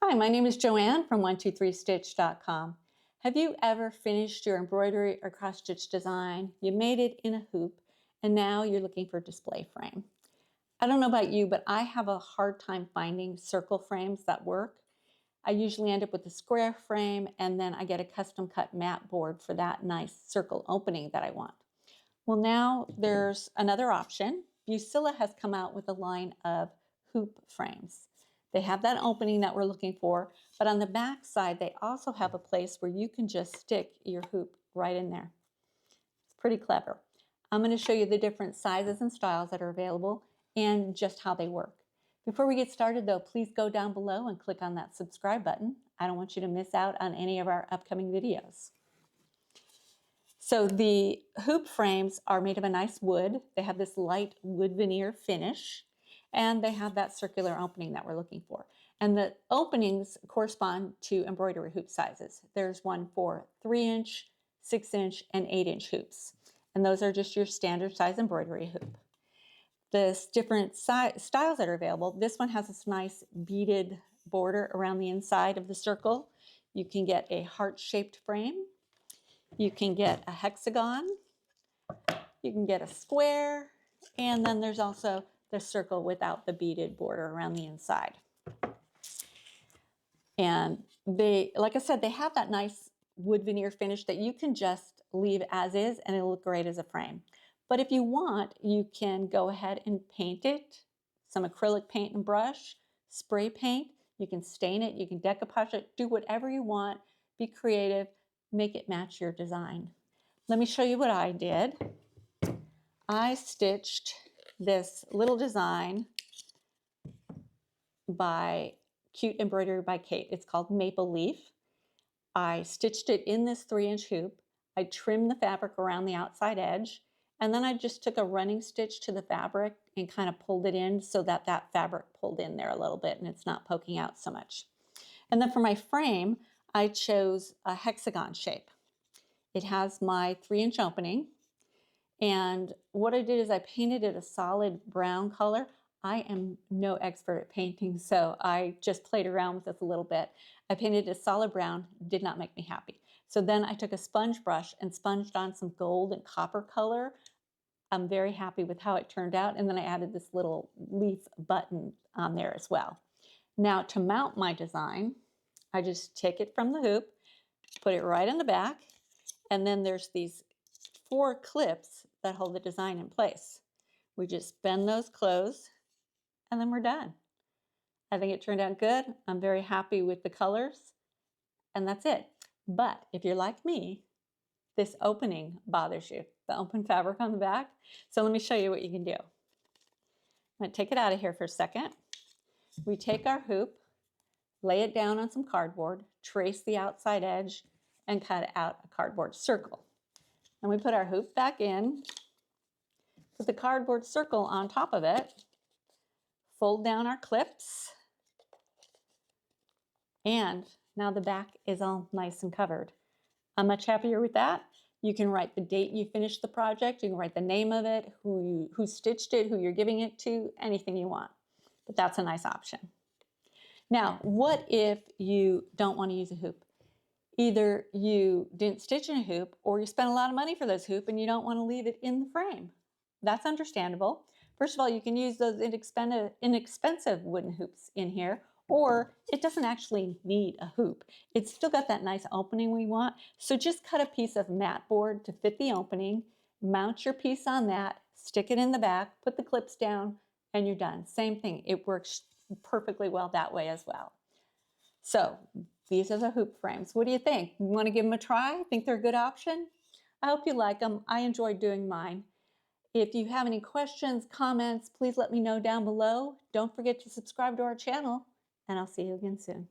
Hi, my name is Joanne from 123stitch.com. Have you ever finished your embroidery or cross-stitch design? You made it in a hoop and now you're looking for a display frame. I don't know about you, but I have a hard time finding circle frames that work. I usually end up with a square frame and then I get a custom cut mat board for that nice circle opening that I want. Well, now there's another option. Bucilla has come out with a line of hoop frames. They have that opening that we're looking for, but on the back side, they also have a place where you can just stick your hoop right in there. It's pretty clever. I'm going to show you the different sizes and styles that are available and just how they work. Before we get started though, please go down below and click on that subscribe button. I don't want you to miss out on any of our upcoming videos. So the hoop frames are made of a nice wood. They have this light wood veneer finish, and they have that circular opening that we're looking for. And the openings correspond to embroidery hoop sizes. There's one for 3-inch, 6-inch, and 8-inch hoops. And those are just your standard size embroidery hoop. The different styles that are available, this one has this nice beaded border around the inside of the circle. You can get a heart-shaped frame. You can get a hexagon, you can get a square, and then there's also the circle without the beaded border around the inside. And they, like I said, they have that nice wood veneer finish that you can just leave as is and it'll look great as a frame. But if you want, you can go ahead and paint it, some acrylic paint and brush, spray paint, you can stain it, you can decoupage it, do whatever you want, be creative, make it match your design. Let me show you what I did. I stitched this little design by Cute Embroidery by Kate. It's called Maple Leaf. I stitched it in this 3-inch hoop. I trimmed the fabric around the outside edge, and then I just took a running stitch to the fabric and kind of pulled it in so that that fabric pulled in there a little bit and it's not poking out so much. And then for my frame, I chose a hexagon shape. It has my 3-inch opening, and what I did is I painted it a solid brown color. I am no expert at painting, so I just played around with this a little bit. I painted it a solid brown, did not make me happy. So then I took a sponge brush and sponged on some gold and copper color. I'm very happy with how it turned out, and then I added this little leaf button on there as well. Now to mount my design, I just take it from the hoop, put it right in the back, and then there's these 4 clips that hold the design in place. We just bend those closed and then we're done. I think it turned out good. I'm very happy with the colors, and that's it. But if you're like me, this opening bothers you, the open fabric on the back. So let me show you what you can do. I'm going to take it out of here for a second. We take our hoop, lay it down on some cardboard, trace the outside edge, and cut out a cardboard circle. And we put our hoop back in, put the cardboard circle on top of it, fold down our clips, and now the back is all nice and covered. I'm much happier with that. You can write the date you finished the project, you can write the name of it, who stitched it, who you're giving it to, anything you want. But that's a nice option. Now, what if you don't want to use a hoop? Either you didn't stitch in a hoop or you spent a lot of money for those hoop and you don't want to leave it in the frame. That's understandable. First of all, you can use those inexpensive wooden hoops in here, or it doesn't actually need a hoop. It's still got that nice opening we want. So just cut a piece of mat board to fit the opening, mount your piece on that, stick it in the back, put the clips down, and you're done. Same thing. It works perfectly well that way as well. So these are the hoop frames. What do you think? You want to give them a try? Think they're a good option? I hope you like them. I enjoyed doing mine. If you have any questions, comments, please let me know down below. Don't forget to subscribe to our channel, and I'll see you again soon.